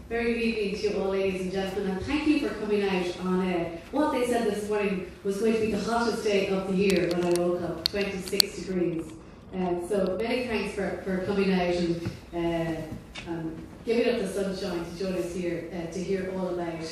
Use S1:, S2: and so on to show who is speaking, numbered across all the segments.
S1: Very good evening to you all, ladies and gentlemen, and thank you for coming out on what they said this morning was going to be the hottest day of the year when I woke up, 26 degrees. So many thanks for coming out and giving up the sunshine to join us here to hear all about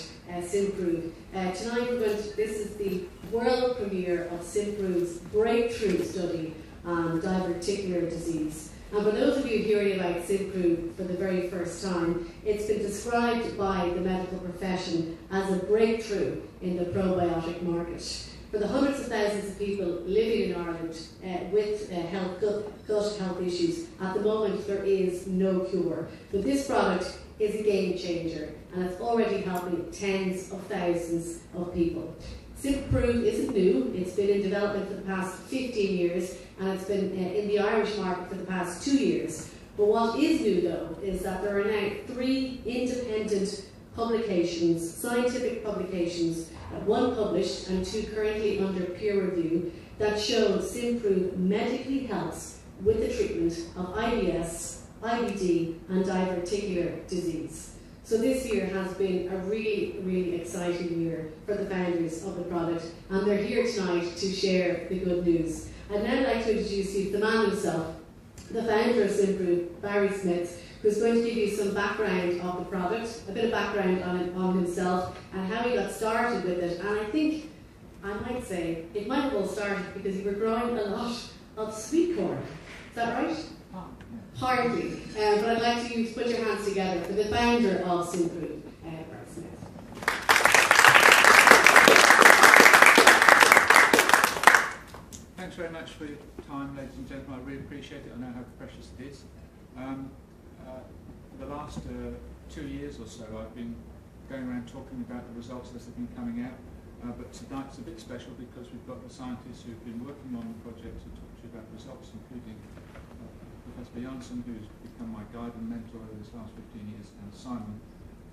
S1: Symprove. Tonight this is the world premiere of Symprove's breakthrough study on diverticular disease. And for those of you hearing about Symprove for the very first time, it's been described by the medical profession as a breakthrough in the probiotic market. For the hundreds of thousands of people living in Ireland with gut health issues, at the moment there is no cure. But this product is a game changer, and it's already helping tens of thousands of people. Symprove isn't new. It's been in development for the past 15 years, and it's been in the Irish market for the past 2 years. But what is new, though, is that there are now 3 independent publications, scientific publications, one published and 2 currently under peer review, that show Symprove medically helps with the treatment of IBS, IBD, and diverticular disease. So this year has been a really, really exciting year for the founders of the product, and they're here tonight to share the good news. I'd now like to introduce you to the man himself, the founder of Symprove, Barry Smith, who's going to give you some background of the product, a bit of background on himself and how he got started with it. And I think, I might say, it might have all started because you were growing a lot of sweet corn. Is that right? Hardly. But I'd like you to put your hands together for the founder of Symprove, Barry Smith.
S2: Thanks very much for your time, ladies and gentlemen. I really appreciate it. I know how precious it is. The last 2 years or so, I've been going around talking about the results as they've been coming out. But tonight's a bit special because we've got the scientists who've been working on the project to talk to you about results, including Professor Janssen, who's become my guide and mentor over this last 15 years, and Simon,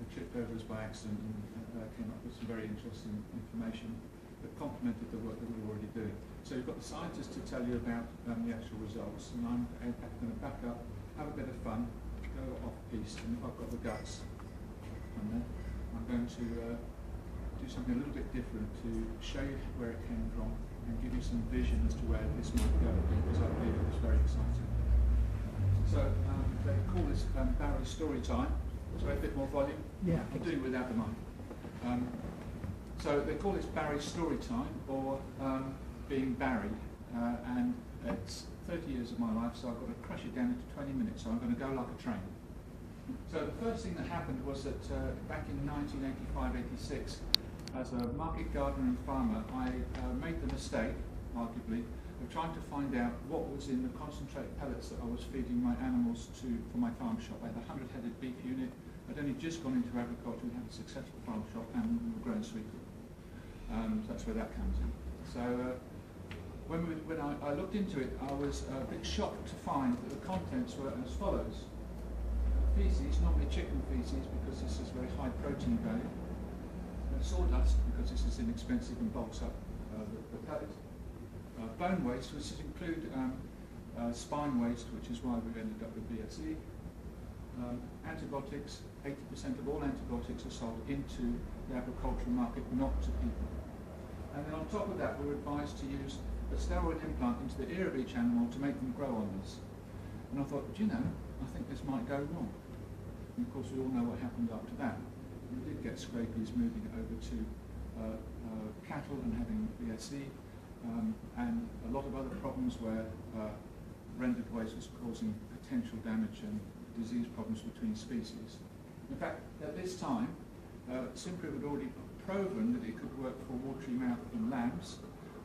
S2: who tripped over us by accident and came up with some very interesting information that complemented the work that we were already doing. So you've got the scientists to tell you about the actual results, and I'm going to back up, have a bit of fun, go off-piste, and if I've got the guts, I'm going to do something a little bit different to show you where it came from and give you some vision as to where this might go, because I believe it's very exciting. So they call this Barry's story time. So a bit more volume. Yeah. I'll do without the mic. So they call this Barry's story time, or being Barry, and it's 30 years of my life, so I've got to crush it down into 20 minutes. So I'm going to go like a train. So the first thing that happened was that back in 1985-86, as a market gardener and farmer, I made the mistake, arguably, of trying to find out what was in the concentrate pellets that I was feeding my animals for my farm shop. I had a 100-headed beef unit. I'd only just gone into agriculture. We had a successful farm shop and we were growing sweet corn. So that's where that comes in. So when I looked into it, I was a bit shocked to find that the contents were as follows. Feces, normally chicken feces, because this is very high protein value. Sawdust, because this is inexpensive and bulks up the pellet. Bone waste, which include spine waste, which is why we've ended up with BSE. Antibiotics, 80% of all antibiotics are sold into the agricultural market, not to people. And then on top of that, we're advised to use a steroid implant into the ear of each animal to make them grow on this. And I thought, do you know, I think this might go wrong. And of course, we all know what happened after that. We did get scabies moving over to cattle and having BSE. And a lot of other problems where rendered waste was causing potential damage and disease problems between species. In fact, at this time, Symprove had already proven that it could work for watery mouth in lambs,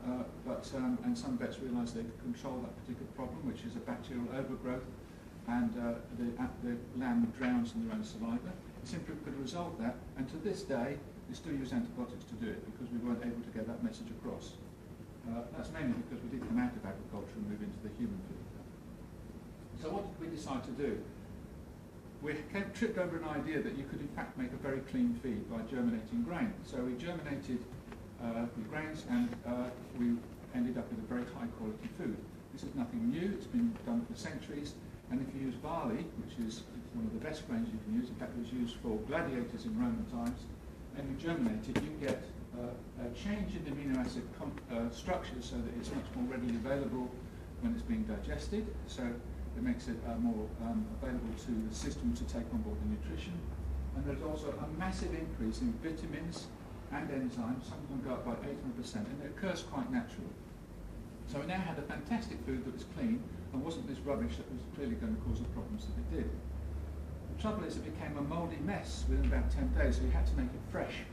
S2: and some vets realised they could control that particular problem, which is a bacterial overgrowth, and the lamb drowns in their own saliva. Symprove could resolve that, and to this day, we still use antibiotics to do it because we weren't able to get that message across. That's mainly because we did come out of agriculture and move into the human field. So what did we decide to do? We tripped over an idea that you could in fact make a very clean feed by germinating grain. So we germinated the grains and we ended up with a very high quality food. This is nothing new, it's been done for centuries, and if you use barley, which is one of the best grains you can use. In fact, it was used for gladiators in Roman times. And you germinate it, you get a change in the amino acid structure so that it's much more readily available when it's being digested. So it makes it more available to the system to take on board the nutrition. And there's also a massive increase in vitamins and enzymes. Some of them go up by 800%, and it occurs quite naturally. So we now had a fantastic food that was clean and wasn't this rubbish that was clearly going to cause the problems that it did. The trouble is it became a mouldy mess within about 10 days, so we had to make it fresh.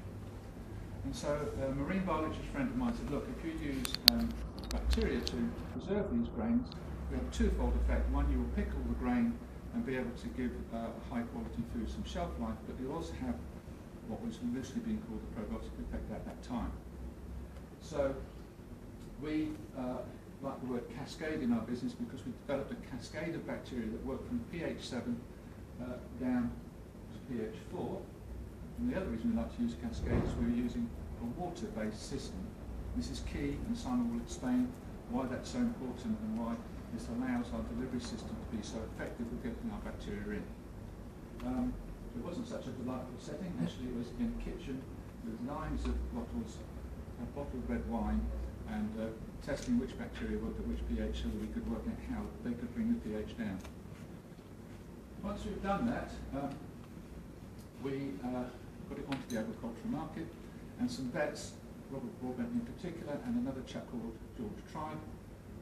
S2: And so a marine biologist friend of mine said, look, if you use bacteria to preserve these grains, we have a twofold effect. One, you will pickle the grain and be able to give high quality food some shelf life, but you also have what was loosely being called the probiotic effect at that time. So we like the word cascade in our business because we developed a cascade of bacteria that work from pH 7 down to pH 4. And the other reason we like to use cascade is we're using a water-based system. This is key, and Simon will explain why that's so important and why this allows our delivery system to be so effective with getting our bacteria in. It wasn't such a delightful setting. Actually, it was in a kitchen with lines of bottles, a bottle of red wine, and testing which bacteria worked at which pH so that we could work out how they could bring the pH down. Once we've done that, we put it onto the agricultural market, and some vets, Robert Broadbent in particular, and another chap called George Tribe,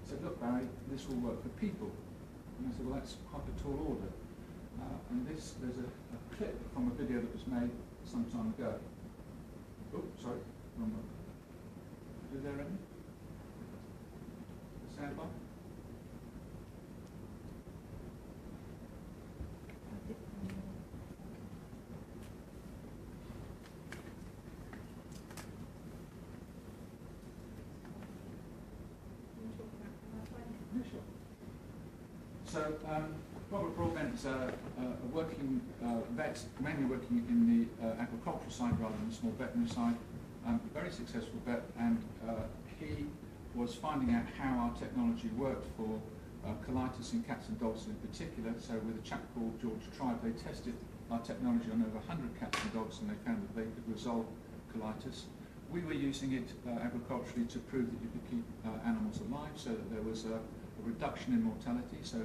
S2: said, look Barry, this will work for people. And I said, well, that's quite a tall order. And there's a clip from a video that was made some time ago. Oh, sorry, wrong one. Is there any? The sound bar? So Robert Broadbent's a working vet, mainly working in the agricultural side rather than the small veterinary side. A very successful vet, and he was finding out how our technology worked for colitis in cats and dogs in particular. So with a chap called George Tribe, they tested our technology on over 100 cats and dogs, and they found that they could resolve colitis. We were using it agriculturally to prove that you could keep animals alive, so that there was a reduction in mortality. So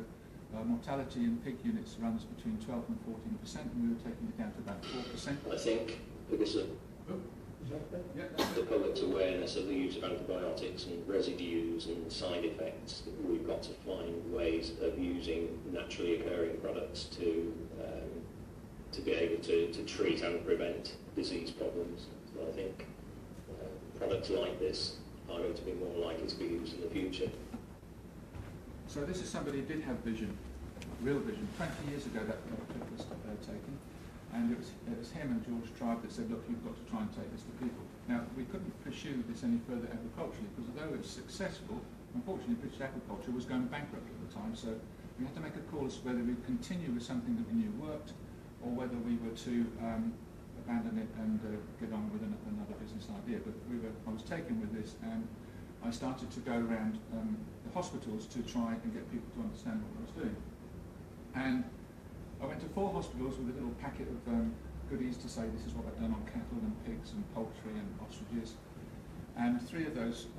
S2: mortality in pig units runs between 12 and 14%, and we were taking it down to about 4%.
S3: I think because of the public's awareness of the use of antibiotics and residues and side effects, we've got to find ways of using naturally occurring products to be able to treat and prevent disease problems. So I think products like this are going to be more likely to be used in the future.
S2: So this is somebody who did have vision, real vision. 20 years ago that clip was taken, and it was him and George Tribe that said, look, you've got to try and take this to people. Now, we couldn't pursue this any further agriculturally, because although it was successful, unfortunately British agriculture was going bankrupt at the time, so we had to make a call as to whether we'd continue with something that we knew worked, or whether we were to abandon it and get on with another business idea. But I was taken with this, and I started to go around the hospitals to try and get people to understand what I was doing. And I went to 4 hospitals with a little packet of goodies to say this is what I've done on cattle and pigs and poultry and ostriches. And 3 of those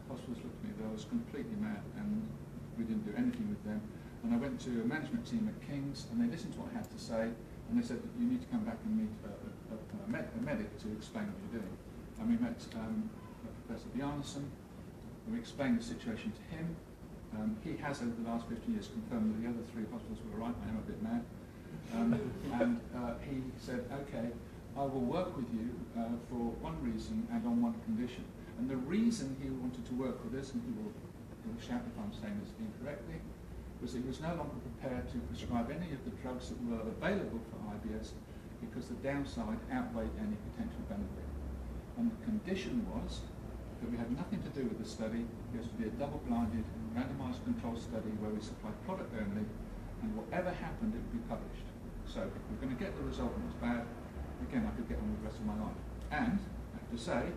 S2: hospitals looked at me as though I was completely mad, and we didn't do anything with them. And I went to a management team at King's, and they listened to what I had to say, and they said, you need to come back and meet a medic to explain what you're doing. And we met Professor Bjarnason. We explained the situation to him. He has, over the last 15 years, confirmed that the other 3 hospitals were right. I am a bit mad. And he said, okay, I will work with you for one reason and on one condition. And the reason he wanted to work with us, and he will shout if I'm saying this incorrectly, was that he was no longer prepared to prescribe any of the drugs that were available for IBS because the downside outweighed any potential benefit. And the condition was that we had nothing to do with the study. It was to be a double-blinded, randomized control study where we supplied product only, and whatever happened, it would be published. So if we're going to get the result and it's bad, again, I could get on with the rest of my life. And I have to say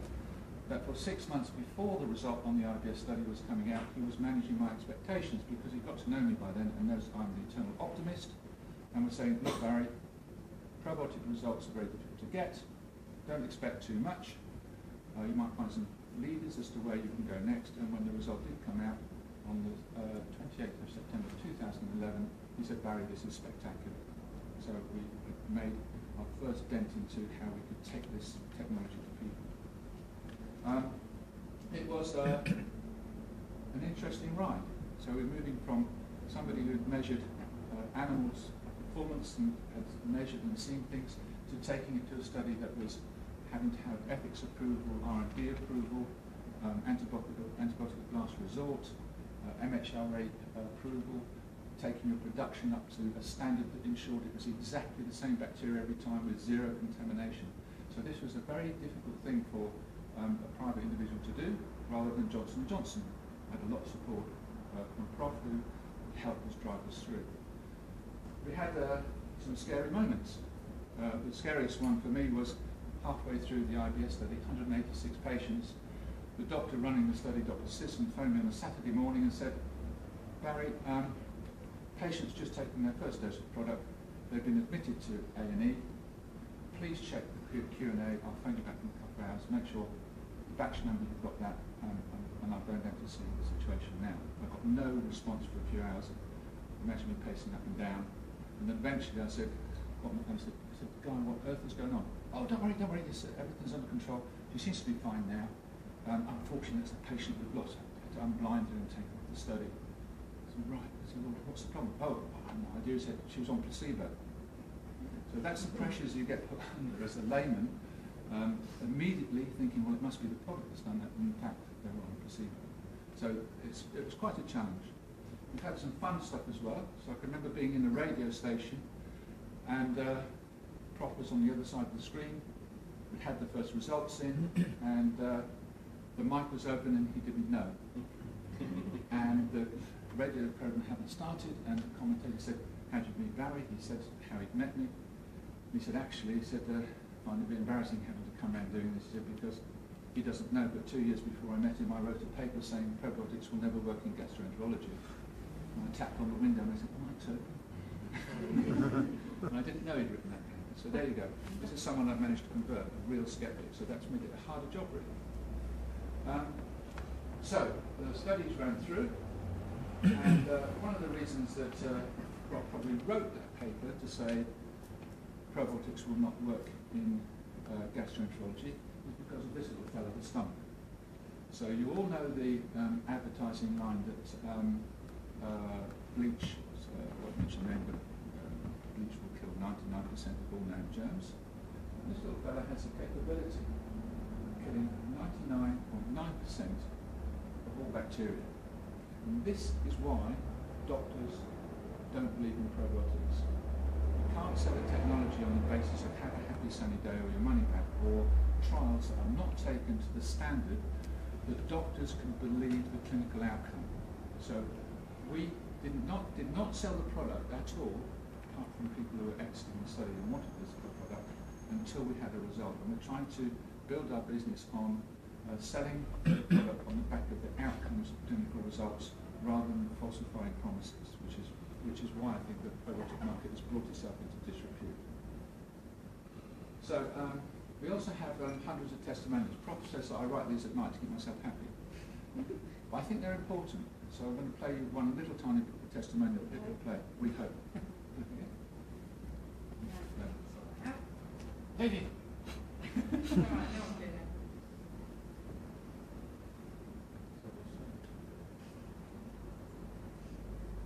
S2: that for 6 months before the result on the IBS study was coming out, he was managing my expectations because he got to know me by then and knows I'm the eternal optimist, and we're saying, look Barry, probiotic results are very difficult to get, don't expect too much, you might find some leaders as to where you can go next. And when the result did come out on the 28th of September 2011, he said, Barry, this is spectacular. So we made our first dent into how we could take this technology to people. It was an interesting ride. So we're moving from somebody who had measured animals' performance and had measured and seen things to taking it to a study that was having to have ethics approval, R&D approval, antibiotic last resort, MHRA approval, taking your production up to a standard that ensured it was exactly the same bacteria every time with zero contamination. So this was a very difficult thing for a private individual to do, rather than Johnson & Johnson. Had a lot of support from Prof who helped us drive us through. We had some scary moments. The scariest one for me was halfway through the IBS study, 186 patients. The doctor running the study, Dr. Sisson, phoned me on a Saturday morning and said, Barry, patients just taken their first dose of product. They've been admitted to A&E. Please check the Q&A. I'll phone you back in a couple of hours. Make sure the batch number, you've got that, and I'll go down to see the situation now. I got no response for a few hours. Imagine me pacing up and down. And then eventually I said, Guy, what on earth is going on? Oh, don't worry, everything's under control. She seems to be fine now. Unfortunately, it's the patient we've lost. I'm blinded and taken off the study. I said, right. I said, well, what's the problem? Oh, I have no idea. He said she was on placebo. So that's the pressures you get put under as a layman, immediately thinking, well, it must be the product that's done that. And in fact, they were on placebo. So it was quite a challenge. We've had some fun stuff as well. So I can remember being in a radio station, and Prof was on the other side of the screen. We had the first results in, and the mic was open and he didn't know. And the radio program hadn't started, and the commentator said, how did you meet Barry? He said how he'd met me. He said, actually, I find it a bit embarrassing having to come around doing this. He said, because he doesn't know, but 2 years before I met him, I wrote a paper saying probiotics will never work in gastroenterology. And I tapped on the window and I said, mic's open. And I didn't know he'd written that paper. So there you go. This is someone I've managed to convert, a real skeptic. So that's made it a harder job, really. So the studies ran through, and one of the reasons that Rob probably wrote that paper to say probiotics will not work in gastroenterology is because of this little fellow, the stomach. So you all know the advertising line that bleach, I won't mention the name, but bleach will kill 99% of all known germs. And this little fellow has the capability of killing 99.9% of all bacteria. And this is why doctors don't believe in probiotics. You can't sell a technology on the basis of have a happy sunny day or your money back, or trials that are not taken to the standard that doctors can believe the clinical outcome. So we did not sell the product at all, apart from people who were exiting the study and wanted this product, until we had a result. And we're trying to build our business on selling the product on the back of the outcomes of clinical results, rather than falsifying promises, which is why I think the probiotic market has brought itself into disrepute. So we also have hundreds of testimonials. Prof says that I write these at night to keep myself happy. But I think they're important. So I'm going to play you one little tiny testimonial that we'll play. We hope. David.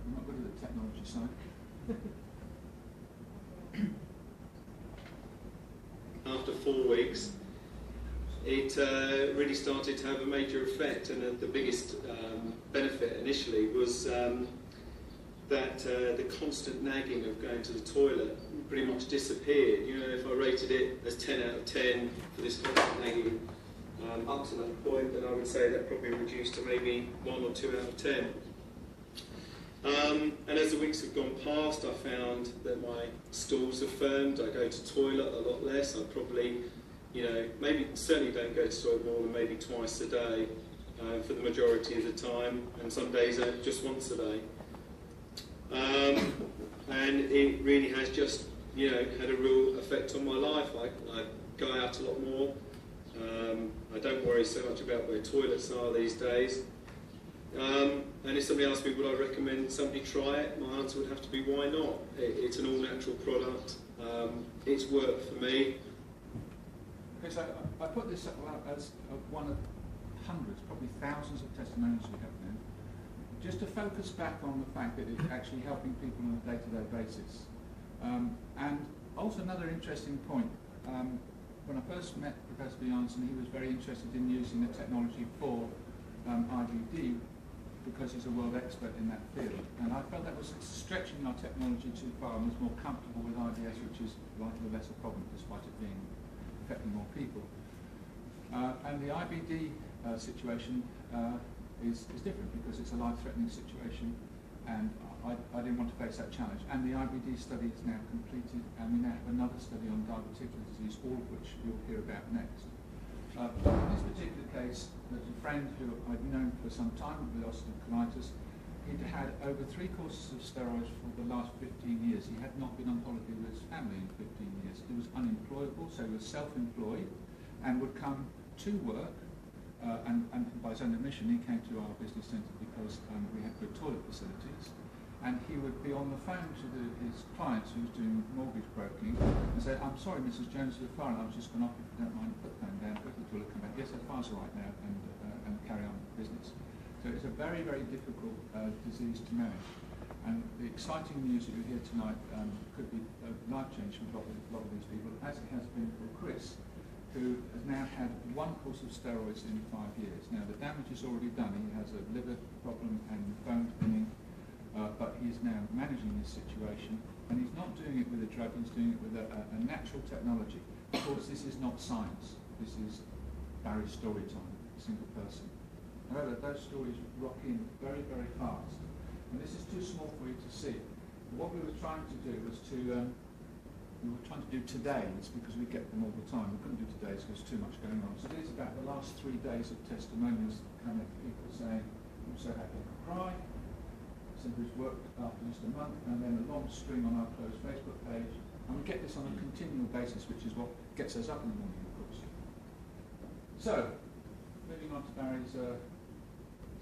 S2: I'm not good at the technology side.
S4: After 4 weeks, it really started to have a major effect, and the biggest benefit initially was that the constant nagging of going to the toilet pretty much disappeared. You know, if I rated it as 10 out of 10 for this constant nagging up to that point, then I would say that probably reduced to maybe 1 or 2 out of 10. And as the weeks have gone past, I found that my stools have firmed. I go to toilet a lot less. I probably, certainly don't go to toilet more than maybe twice a day for the majority of the time, and some days just once a day. and it really has just, had a real effect on my life. I go out a lot more. I don't worry so much about where toilets are these days. And if somebody asked me would I recommend somebody try it, my answer would have to be why not? It's an all-natural product. It's worked for me.
S2: Okay, so I put this up as one of hundreds, probably thousands of testimonials we have now, just to focus back on the fact that it's actually helping people on a day-to-day basis. And also another interesting point, when I first met Professor Janssen, he was very interested in using the technology for IBD because he's a world expert in that field. And I felt that was stretching our technology too far and was more comfortable with IBS, which is likely a lesser problem despite it being affecting more people. And the IBD situation is different because it's a life-threatening situation, and I didn't want to face that challenge. And the IBD study is now completed, and we now have another study on diverticular disease, all of which you'll hear about next. But in this particular case, there's a friend who I'd known for some time with ulcerative colitis. He'd had over 3 courses of steroids for the last 15 years. He had not been on holiday with his family in 15 years. He was unemployable, so he was self-employed and would come to work. And by his own admission, he came to our business centre because we had good toilet facilities. And he would be on the phone to his clients who was doing mortgage broking and say, "I'm sorry, Mrs. Jones, the phone. I was just going off, if you don't mind, put the phone down, go to the toilet, come back. Yes, that file's all right now," and carry on with business. So it's a very, very difficult disease to manage. And the exciting news that you hear tonight could be life-changing for a lot of these people, as it has been for Chris, who has now had 1 course of steroids in 5 years. Now, the damage is already done. He has a liver problem and bone thinning, but he is now managing this situation, and he's not doing it with a drug, he's doing it with a natural technology. Of course, this is not science. This is Barry's story time, a single person. However, those stories rock in very, very fast. And this is too small for you to see. What we were trying to do was we were trying to do todays because we get them all the time. We couldn't do todays because there's too much going on. So these are about the last 3 days of testimonials coming from people saying, "I'm so happy I could cry." Symprove's worked after just a month, and then a long string on our closed Facebook page. And we get this on a continual basis, which is what gets us up in the morning, of course. So, moving on to Barry's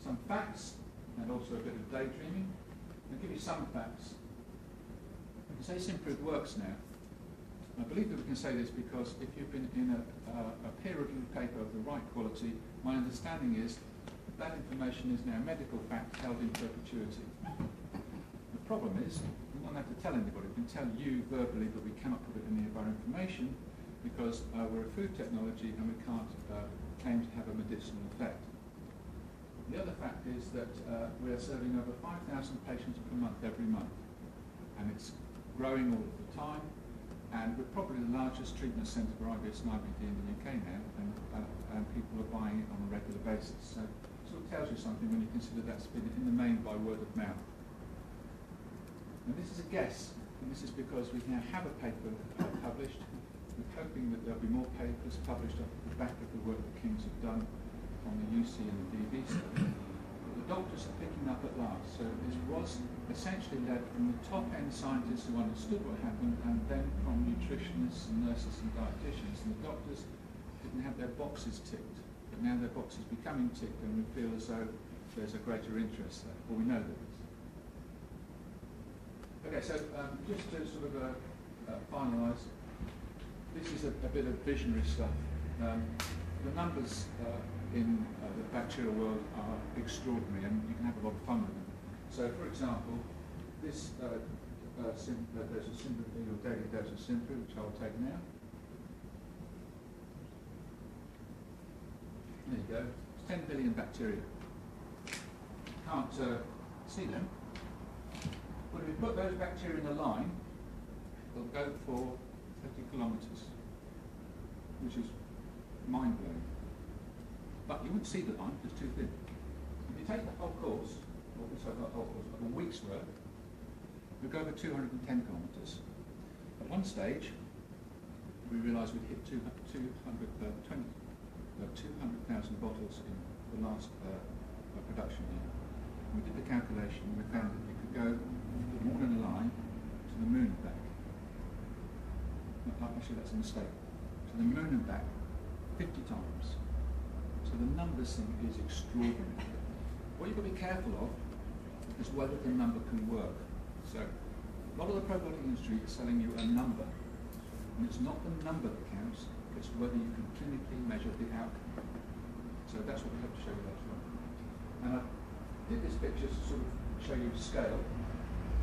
S2: some facts, and also a bit of daydreaming. I'll give you some facts. We can say Symprove works now. I believe that we can say this because if you've been in a peer-reviewed paper of the right quality, my understanding is that information is now medical fact held in perpetuity. The problem is, we don't have to tell anybody. We can tell you verbally, but we cannot put it in any of our information because we're a food technology and we can't claim to have a medicinal effect. The other fact is that we are serving over 5,000 patients per month every month, and it's growing all of the time, and we're probably the largest treatment centre for IBS and IBD in the UK now, and people are buying it on a regular basis. So it sort of tells you something when you consider that's been in the main by word of mouth. Now this is a guess, and this is because we now have a paper published. We're hoping that there'll be more papers published off the back of the work that Kings have done on the UC and the DV study. The doctors are picking up at last. So this was essentially led from the top-end scientists who understood what happened, and then from nutritionists and nurses and dietitians. And the doctors didn't have their boxes ticked, but now their boxes are becoming ticked, and we feel as though there's a greater interest there, or we know there is. Okay, so just to sort of finalise, this is a bit of visionary stuff. The numbers in the bacterial world are extraordinary, and you can have a lot of fun with them. So, for example, this there's a Symprove or daily dose of Symprove, which I'll take now. There you go. It's 10 billion bacteria. Can't see them. But if we put those bacteria in a line, they'll go for 30 kilometres, which is mind-blowing. But you wouldn't see the line because it's too thin. If you take the whole course, or sorry, not the whole course, like a week's worth, we'd go over 210 kilometres. At one stage, we realised we'd hit 200,000 bottles in the last production year. We did the calculation and we found that you could go more than a line to the moon and back. No, actually, that's a mistake. To the moon and back 50 times. So the numbers thing is extraordinary. What you've got to be careful of is whether the number can work. So a lot of the probiotic industry is selling you a number, and it's not the number that counts, it's whether you can clinically measure the outcome. So that's what we hope to show you later on. And I did this picture to sort of show you scale.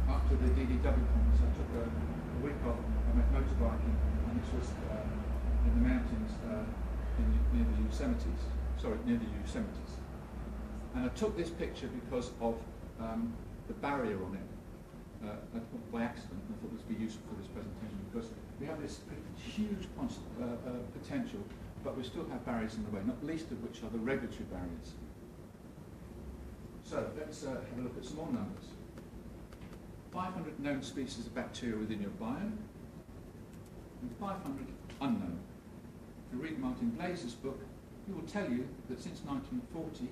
S2: After the DDW conference, I took a week off, I went motorbiking, and this was in the mountains near the Yosemite's. And I took this picture because of the barrier on it. By accident, and I thought this would be useful for this presentation because we have this huge potential, but we still have barriers in the way, not least of which are the regulatory barriers. So let's have a look at some more numbers. 500 known species of bacteria within your biome, and 500 unknown. If you read Martin Blaze's book, he will tell you that since 1940,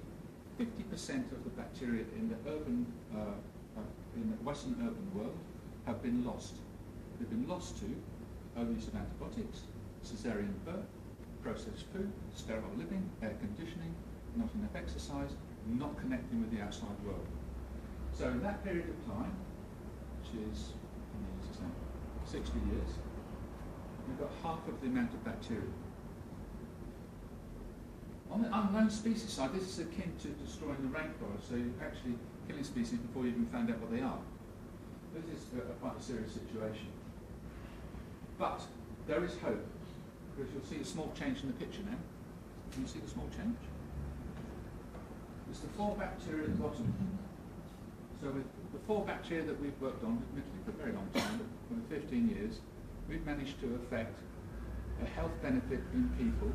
S2: 50% of the bacteria in the Western urban world have been lost. They've been lost to overuse of antibiotics, caesarean birth, processed food, sterile living, air conditioning, not enough exercise, not connecting with the outside world. So in that period of time, which is 60 years, we've got half of the amount of bacteria. On the unknown species side, this is akin to destroying the rainforest, so you're actually killing species before you even found out what they are. This is quite a serious situation. But there is hope, because you'll see a small change in the picture now. Can you see the small change? It's the 4 bacteria at the bottom. So with the 4 bacteria that we've worked on, admittedly for a very long time, over 15 years, we've managed to affect a health benefit in people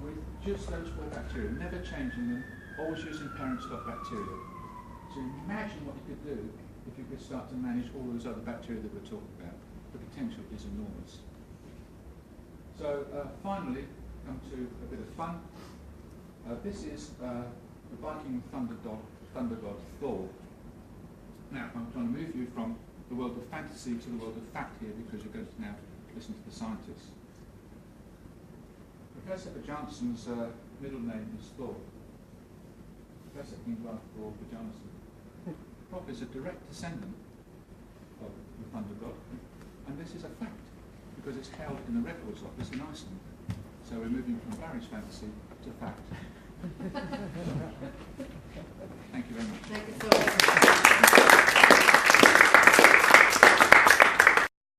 S2: with just those 4 bacteria, never changing them, always using parent stock bacteria. So imagine what you could do if you could start to manage all those other bacteria that we're talking about. The potential is enormous. So finally, come to a bit of fun. This is the Viking thunder god Thor. Now, I'm trying to move you from the world of fantasy to the world of fact here because you're going to now listen to the scientists. Professor Bjarnsson's middle name is Thor. Professor Ingvar Thor Bjarnsson. Prof is a direct descendant of the thunder god, and this is a fact because it's held in the records office in Iceland. So we're moving from Barry's fantasy to fact. Thank you very much.
S1: Thank you so much.